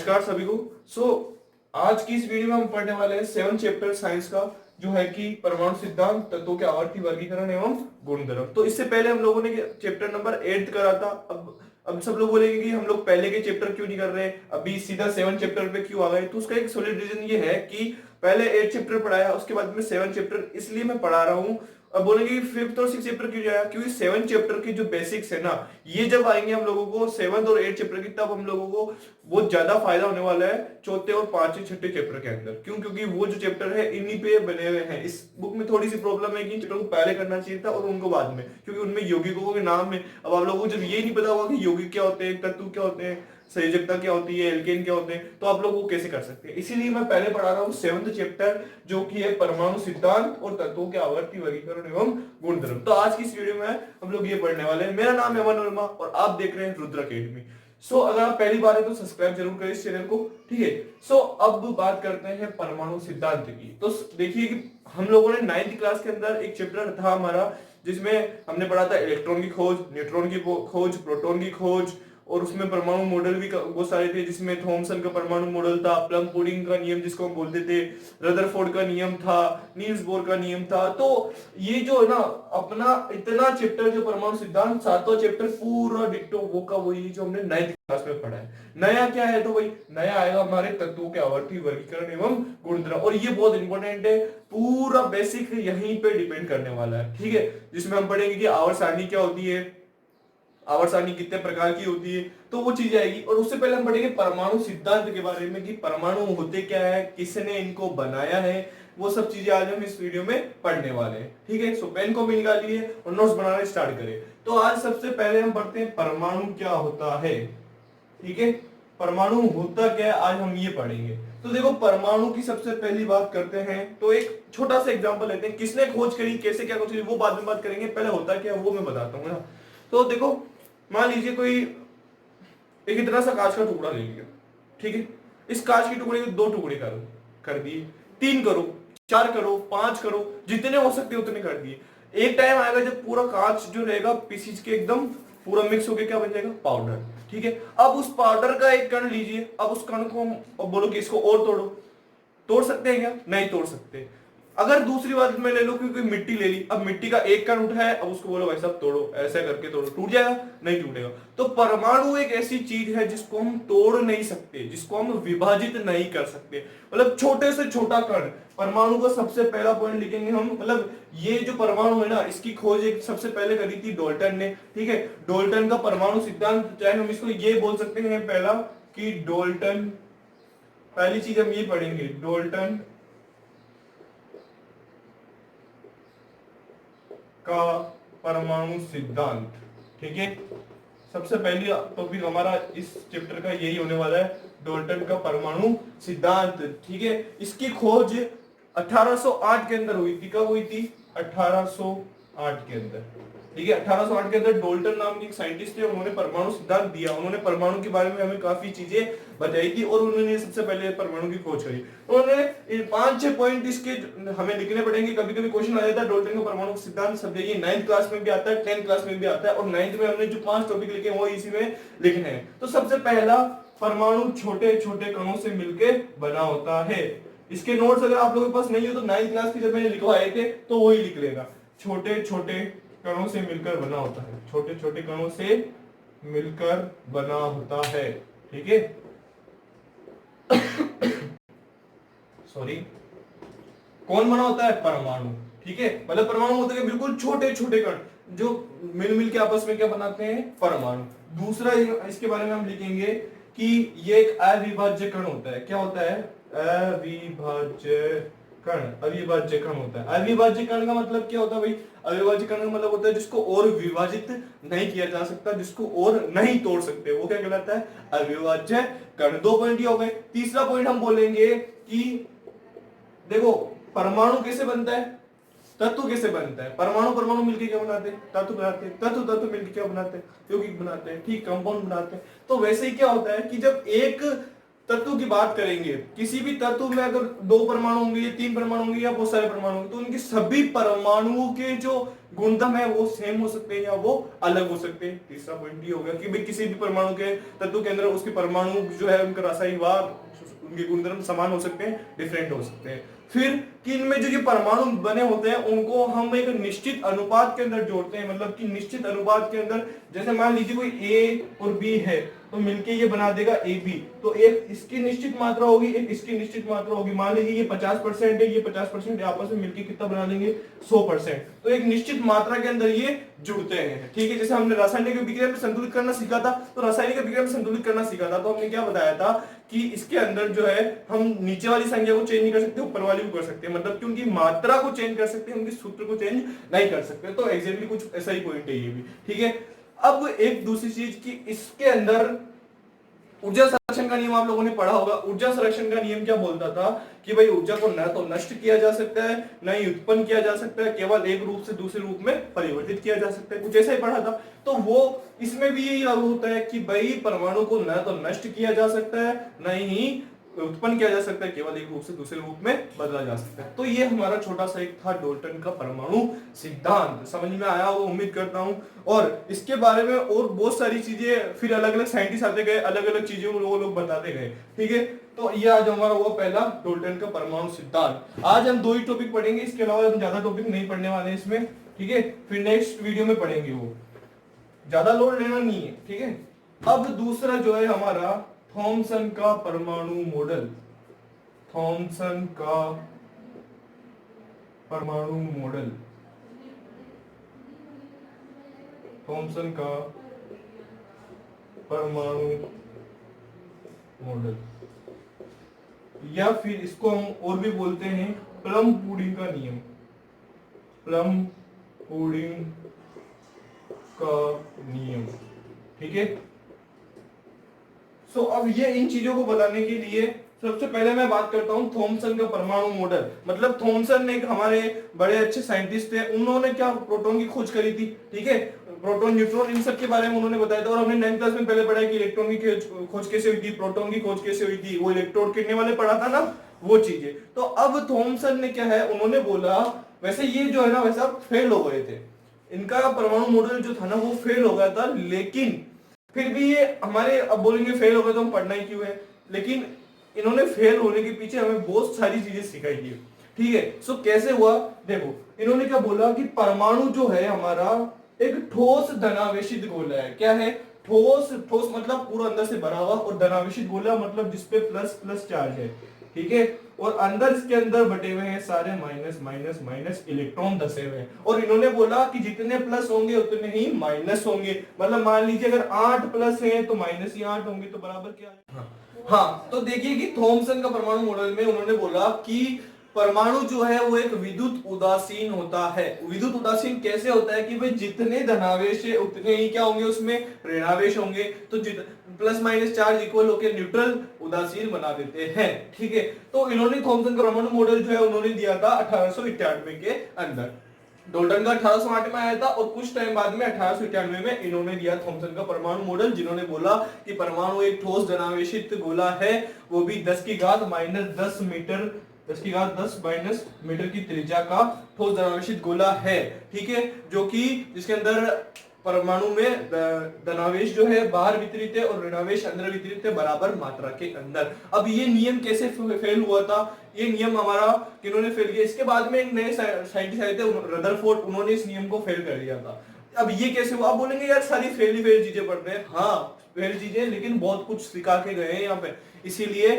नमस्कार सभी को। आज की इस वीडियो में हम पढ़ने वाले हैं 7 चैप्टर साइंस का, जो है कि परमाणु सिद्धांत, तत्वों के आवर्ती वर्गीकरण एवं गुणधर्म। तो इससे पहले हम लोगों ने चैप्टर नंबर 8 करा था। अब सब लोग बोलेंगे कि हम लोग पहले के चैप्टर क्यों नहीं कर रहे, अभी सीधा 7 चैप्टर पे क्यों आ गए। तो उसका एक सॉलिड रीजन ये है कि पहले 8 चैप्टर पढ़ाया, उसके बाद में 7 चैप्टर इसलिए मैं पढ़ा रहा हूँ। अब बोलेंगे कि 5th और 6th चैप्टर क्यों जाया, क्योंकि 7 चैप्टर के जो बेसिक्स है ना, ये जब आएंगे हम लोगों को 7th और 8 चैप्टर की, तब हम लोगों को बहुत ज्यादा फायदा होने वाला है चौथे और पांचवें छठे चैप्टर के अंदर। क्यों? क्योंकि वो जो चैप्टर है इन्हीं पे बने हुए हैं। इस बुक में थोड़ी सी प्रॉब्लम है कि चैप्टर को पहले करना चाहिए था और उनको बाद में, क्योंकि उनमें यौगिकों के नाम है। अब आप लोगों को जब ये नहीं पता होगा कि यौगिक क्या होते हैं, तत्व क्या होते हैं, संयोजकता क्या होती है, एल्केन क्या होते हैं, तो आप लोग वो कैसे कर सकते हैं। इसीलिए मैं पहले पढ़ा रहा हूँ 7th चैप्टर, जो कि है परमाणु सिद्धांत और तत्वों के आवर्ती वर्गीकरण एवं गुणधर्म। तो आज की इस वीडियो में हम लोग ये पढ़ने वाले हैं। मेरा नाम है अमन वर्मा और आप देख रहे हैं रुद्र अकेडमी। अगर आप पहली बार है तो सब्सक्राइब जरूर करें इस चैनल को, ठीक है। अब बात करते हैं परमाणु सिद्धांत की। तो देखिए कि हम लोगों ने 9th क्लास के अंदर एक चैप्टर था हमारा, जिसमें हमने पढ़ा था इलेक्ट्रॉन की खोज, न्यूट्रॉन की खोज, प्रोटॉन की खोज, और उसमें परमाणु मॉडल भी बहुत सारे थे, जिसमें थॉमसन का परमाणु मॉडल था, प्लम पुडिंग का नियम जिसको हम बोलते थे, रदरफोर्ड का नियम था, नील्स बोर का नियम था। तो ये जो है ना अपना इतना चैप्टर, जो परमाणु सिद्धांत 7वां चैप्टर पूरा डिट्टो वो का वही जो हमने 9th क्लास में पढ़ा है। नया क्या है, तो वही नया आएगा हमारे तत्वों के आवर्ती वर्गीकरण एवं गुणधर्म। और ये बहुत इंपॉर्टेंट है, पूरा बेसिक यहीं पे डिपेंड करने वाला है, ठीक है। जिसमें हम पढ़ेंगे कि आवर्त सारणी क्या होती है, आवर्त सारणी कितने प्रकार की होती है, तो वो चीज आएगी। और उससे पहले हम पढ़ेंगे परमाणु सिद्धांत के बारे में, कि परमाणु होते क्या है, किसने इनको बनाया है, वो सब चीजें आज हम इस वीडियो में पढ़ने वाले हैं, ठीक है। पेन को भी निकालिए और नोट्स बनाना स्टार्ट करें। तो आज सबसे पहले हम पढ़ते हैं परमाणु क्या होता है, ठीक है। परमाणु होता क्या है, आज हम ये पढ़ेंगे। तो देखो, परमाणु की सबसे पहली बात करते हैं तो एक छोटा सा एग्जांपल लेते हैं। किसने खोज करी, कैसे क्या खोज करी, वो बाद में बात करेंगे, पहले होता क्या है वो मैं बताता हूँ ना। तो देखो, मान लीजिए कोई एक इतना सा कांच का टुकड़ा ले लिया, ठीक है। इस कांच के टुकड़े को 2 टुकड़े कर दिए, 3 करो, 4 करो, 5 करो, जितने हो सकते उतने कर दिए। एक टाइम आएगा जब पूरा कांच जो रहेगा पीसीज के एकदम पूरा मिक्स होके क्या बन जाएगा, पाउडर, ठीक है। अब उस पाउडर का एक कण लीजिए, अब उस कण को अब बोलो कि इसको और तोड़ो, तोड़ सकते हैं क्या? नहीं तोड़ सकते। अगर दूसरी बात में ले लो, क्योंकि मिट्टी ले ली, अब मिट्टी का एक कण उठा है, अब उसको बोलो भाई साहब तोड़ो, ऐसा करके तोड़ो, टूट जाएगा? नहीं टूटेगा। तो परमाणु एक ऐसी चीज है जिसको हम तोड़ नहीं सकते, जिसको हम विभाजित नहीं कर सकते। मतलब छोटे से छोटा कण, परमाणु का सबसे पहला पॉइंट लिखेंगे हम। मतलब ये जो परमाणु है ना, इसकी खोज एक सबसे पहले करी थी डाल्टन ने, ठीक है। डाल्टन का परमाणु सिद्धांत, चाहे हम इसको ये बोल सकते हैं पहला कि डाल्टन, पहली चीज हम ये पढ़ेंगे, डाल्टन का परमाणु सिद्धांत, ठीक है। सबसे पहली टॉपिक हमारा इस चैप्टर का यही होने वाला है, डाल्टन का परमाणु सिद्धांत, ठीक है। इसकी खोज 1808 के अंदर हुई थी। कब हुई थी? 1808 के अंदर, ठीक है। 1808 के अंदर डाल्टन नाम के एक साइंटिस्ट थे, उन्होंने परमाणु सिद्धांत दिया। उन्होंने परमाणु के बारे में हमें काफी चीजें बताई थी और उन्होंने सबसे पहले परमाणु की खोज करी। उन्होंने 5-6 पॉइंट इसके हमें लिखने पड़ेंगे, कभी कभी क्वेश्चन आ जाता है डाल्टन का परमाणु सिद्धांत। सब ये 9th क्लास में भी आता है, 10th क्लास में भी आता है, और 9th में हमने जो 5 टॉपिक लिखे वो इसी में लिखने हैं। तो सबसे पहला, परमाणु छोटे छोटे कणों से मिलकर बना होता है। इसके नोट्स अगर आप लोगों के पास नहीं हो तो 9th क्लास के जब मैंने लिखवाए थे तो वही लिख लेना। छोटे छोटे कणों से मिलकर बना होता है, छोटे छोटे कणों से मिलकर बना होता है, ठीक है। सॉरी, कौन बना होता है? परमाणु, ठीक है। मतलब परमाणु होते हैं बिल्कुल छोटे छोटे कण जो मिल के आपस में क्या बनाते हैं, परमाणु। दूसरा इसके बारे में हम लिखेंगे कि ये एक अविभाज्य कण होता है। क्या होता है? अविभाज्य कण, अविभाज्य कण होता है। अविभाज्य कण का मतलब क्या होता है भाई? अविभाज्य कण का मतलब होता है जिसको और विभाजित नहीं किया जा सकता, जिसको और नहीं तोड़ सकते, वो क्या कहलाता है? अविभाज्य कण। 2 पॉइंट हो गए। तीसरा पॉइंट हम बोलेंगे कि देखो, परमाणु कैसे बनता है, तत्व कैसे बनता है। परमाणु परमाणु मिलकर क्या बनाते हैं? तत्व बनाते हैं। तत्व तत्व मिलकर क्या बनाते हैं? यौगिक बनाते हैं, ठीक, कंपाउंड बनाते हैं। तो वैसे ही क्या होता है कि जब एक तत्व की बात करेंगे, किसी भी तत्व में अगर 2 परमाणु होंगे या 3 परमाणु होंगे या बहुत सारे परमाणु होंगे, तो उनके सभी परमाणुओं के जो गुणधर्म है वो सेम हो सकते हैं या वो अलग हो सकते हैं। तीसरा पॉइंट ये हो गया कि भाई किसी भी परमाणु के तत्व के अंदर उसके परमाणु जो है उनका रासायनिक भार, उनके गुणधर्म समान हो सकते हैं, डिफरेंट हो सकते हैं। फिर कि इनमें जो ये परमाणु बने होते हैं उनको हम एक निश्चित अनुपात के अंदर जोड़ते हैं, मतलब कि निश्चित अनुपात के अंदर, जैसे मान लीजिए कोई ए और बी है तो मिलके ये बना देगा ए बी, तो एक इसकी निश्चित मात्रा होगी, एक इसकी निश्चित मात्रा होगी। मान लीजिए ये 50% है, ये 50% आपस में मिलके कितना बना देंगे 100%। तो एक निश्चित मात्रा के अंदर ये जुड़ते हैं, ठीक है। जैसे हमने रासायनिक अभिक्रिया में संतुलित करना सीखा था, तो रासायनिक अभिक्रिया में संतुलित करना सीखा था तो हमने क्या बताया था कि इसके अंदर जो है हम नीचे वाली संख्या को चेंज नहीं कर सकते, ऊपर वाली को कर सकते हैं, मतलब कि उनकी मात्रा को चेंज कर सकते हैं, उनके सूत्र को चेंज नहीं कर सकते। तो एग्जैक्टली कुछ ऐसा ही पॉइंट है ये भी, ठीक है। अब एक दूसरी चीज कि इसके अंदर ऊर्जा संरक्षण का नियम आप लोगों ने पढ़ा होगा। ऊर्जा संरक्षण का नियम क्या बोलता था कि भाई ऊर्जा को न तो नष्ट किया जा सकता है, न ही उत्पन्न किया जा सकता है, केवल एक रूप से दूसरे रूप में परिवर्तित किया जा सकता है, कुछ ऐसा ही पढ़ा था। तो वो इसमें भी यही लागू होता है कि भाई परमाणु को न तो नष्ट किया जा सकता है, न ही उत्पन्न किया जा सकता है, केवल एक रूप से दूसरे रूप में बदला जा सकता है। तो ये हमारा छोटा सा एक था डाल्टन का परमाणु सिद्धांत। समझ में आया होगा उम्मीद करता हूं। और इसके बारे में और बहुत सारी चीजें फिर अलग अलग साइंटिस्ट आते गए, अलग अलग चीजें वो लोग बताते गए, ठीक है। तो ये आज हमारा वो पहला डाल्टन का परमाणु सिद्धांत। आज हम 2 ही टॉपिक पढ़ेंगे, इसके अलावा हम ज्यादा टॉपिक नहीं पढ़ने वाले इसमें, ठीक है। फिर नेक्स्ट वीडियो में पढ़ेंगे, वो ज्यादा लोड लेना नहीं है, ठीक है। अब दूसरा जो है हमारा थॉमसन का परमाणु मॉडल। थॉमसन का परमाणु मॉडल, थॉमसन का परमाणु मॉडल, या फिर इसको हम और भी बोलते हैं प्लम पुडिंग का नियम। प्लम पुडिंग का नियम, ठीक है। सो अब ये इन चीजों को बताने के लिए सबसे पहले मैं बात करता हूं थॉमसन का परमाणु मॉडल। मतलब थॉमसन ने हमारे बड़े अच्छे साइंटिस्ट थे, उन्होंने क्या प्रोटॉन की खोज करी थी, ठीक है। प्रोटॉन, न्यूट्रॉन, इन सब के बारे में उन्होंने बताया था। और हमने 9th क्लास में पहले पढ़ा है कि इलेक्ट्रॉन की खोज कैसे हुई थी, प्रोटॉन की खोज कैसे हुई थी, वो इलेक्ट्रोड कितने वाले पढ़ा था ना, वो चीजें। तो अब थॉमसन ने क्या है, उन्होंने बोला, वैसे ये जो है ना वैसा फेल हो गए थे, इनका परमाणु मॉडल जो था ना वो फेल हो गया था, लेकिन फिर भी ये हमारे, अब बोलेंगे फेल हो गए तो हम पढ़ना ही क्यों है, लेकिन इन्होंने फेल होने के पीछे हमें बहुत सारी चीजें सिखाई है, ठीक है। सो कैसे हुआ, देखो इन्होंने क्या बोला कि परमाणु जो है हमारा एक ठोस धनावेशित गोला है। क्या है, ठोस। ठोस मतलब पूरा अंदर से भरा हुआ, और धनावेशित गोला मतलब जिसपे प्लस प्लस चार्ज है, ठीक है। और अंदर इसके अंदर बटे हुए हैं सारे माइनस माइनस माइनस इलेक्ट्रॉन धसे हुए हैं। और इन्होंने बोला कि जितने प्लस होंगे उतने ही माइनस होंगे। मतलब मान लीजिए अगर 8 प्लस है तो माइनस ही 8 होंगे, तो बराबर क्या। हाँ, तो देखिए कि थॉमसन का परमाणु मॉडल में उन्होंने बोला कि परमाणु जो है वो एक विद्युत उदासीन होता है। विद्युत उदासीन कैसे होता है कि भाई जितने धनावेश है उतने ही क्या होंगे, उसमें ऋणावेश होंगे। तो प्लस माइनस चार्ज इक्वल होकर न्यूट्रल उदासीन बना देते हैं, ठीक है। तो इन्होंने थॉमसन का परमाणु मॉडल जो है उन्होंने दिया था 1891 के अंदर। डाल्टन का 1808 में आया था, और कुछ टाइम बाद में 1891 में इन्होंने दिया थॉमसन का परमाणु मॉडल, जिन्होंने बोला कि परमाणु एक ठोस धनावेशित गोला है, वो भी 10 की घात -10 मीटर, 10 की घात 10 माइनस मीटर की त्रिज्या का ठोस धनावेशित गोला है, ठीक है। जो कि जिसके अंदर परमाणु में धनावेश जो है बाहर वितरित है और ऋणावेश अंदर वितरित है, बराबर मात्रा के अंदर। अब ये नियम कैसे फेल हुआ था, ये नियम हमारा किन्होंने फेल किया, इसके बाद में एक नए साइंटिस्ट आए थे रदरफोर्ड, उन्होंने इस नियम को फेल कर दिया था। अब ये कैसे हुआ, आप बोलेंगे यार सारी फेल चीजें पढ़ रहे हैं। हाँ फेल चीजें, लेकिन बहुत कुछ सिखा के गए हैं यहाँ पे, इसीलिए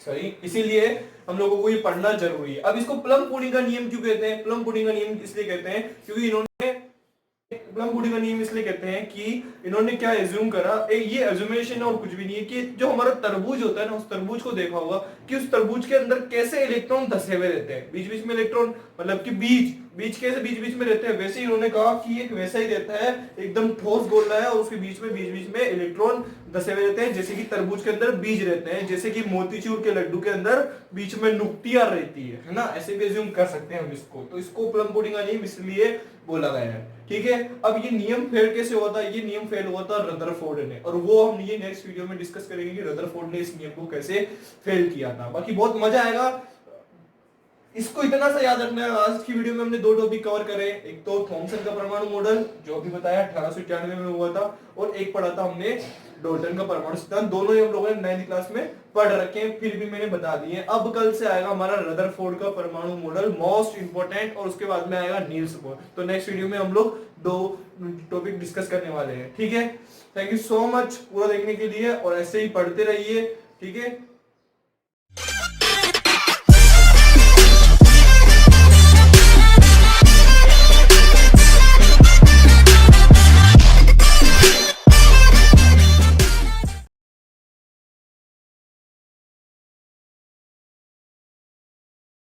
सॉरी, इसीलिए हम लोगों को ये पढ़ना जरूरी है। अब इसको प्लम पुडिंग का नियम क्यों कहते हैं, प्लम पुडिंग का नियम इसलिए कहते हैं क्योंकि इन्होंने प्लम पुडिंग का नियम इसलिए कहते हैं कि इन्होंने क्या एज्यूम करा, ये एज्यूमेशन और कुछ भी नहीं है, कि जो हमारा तरबूज होता है ना, उस तरबूज को देखा होगा कि उस तरबूज के अंदर कैसे इलेक्ट्रॉन धसे हुए रहते हैं, बीच बीच में इलेक्ट्रॉन, मतलब कि बीज बीच कैसे बीच बीच में रहते हैं, वैसे ही उन्होंने कहा कि एक वैसा ही रहता है, एकदम ठोस गोला है और उसके बीच बीच में इलेक्ट्रॉन धसे हुए रहते हैं, जैसे कि तरबूज के अंदर बीज रहते हैं, जैसे कि मोतीचूर के लड्डू के अंदर बीच में नुक्तियां रहती है ना, ऐसे भी एज्यूम कर सकते हैं हम इसको। तो इसको प्लम पुडिंग का नियम इसलिए बोला गया है, ठीक है। अब ये नियम फेल कैसे हुआ था, ये नियम फेल हुआ था रदरफोर्ड ने, और वो हम ये नेक्स्ट वीडियो में डिस्कस करेंगे कि रदरफोर्ड ने इस नियम को कैसे फेल किया था। बाकी बहुत मजा आएगा, इसको इतना सा याद रखना है। आज की वीडियो में हमने दो टॉपिक कवर करे, एक तो थॉमसन का परमाणु मॉडल जो अभी बताया 1891 में हुआ था, और एक पढ़ा था हमने डॉल्टन का परमाणु सिद्धांत। दोनों ही हम लोगों ने 9th क्लास में पढ़ रखे हैं, फिर भी मैंने बता दिए। अब कल से आएगा हमारा रदरफोर्ड का परमाणु मॉडल, मोस्ट इंपोर्टेंट, और उसके बाद में आएगा नील्स बोर। तो नेक्स्ट वीडियो में हम लोग दो टॉपिक डिस्कस करने वाले हैं, ठीक है। थैंक यू सो मच पूरा देखने के लिए, और ऐसे ही पढ़ते रहिए, ठीक है।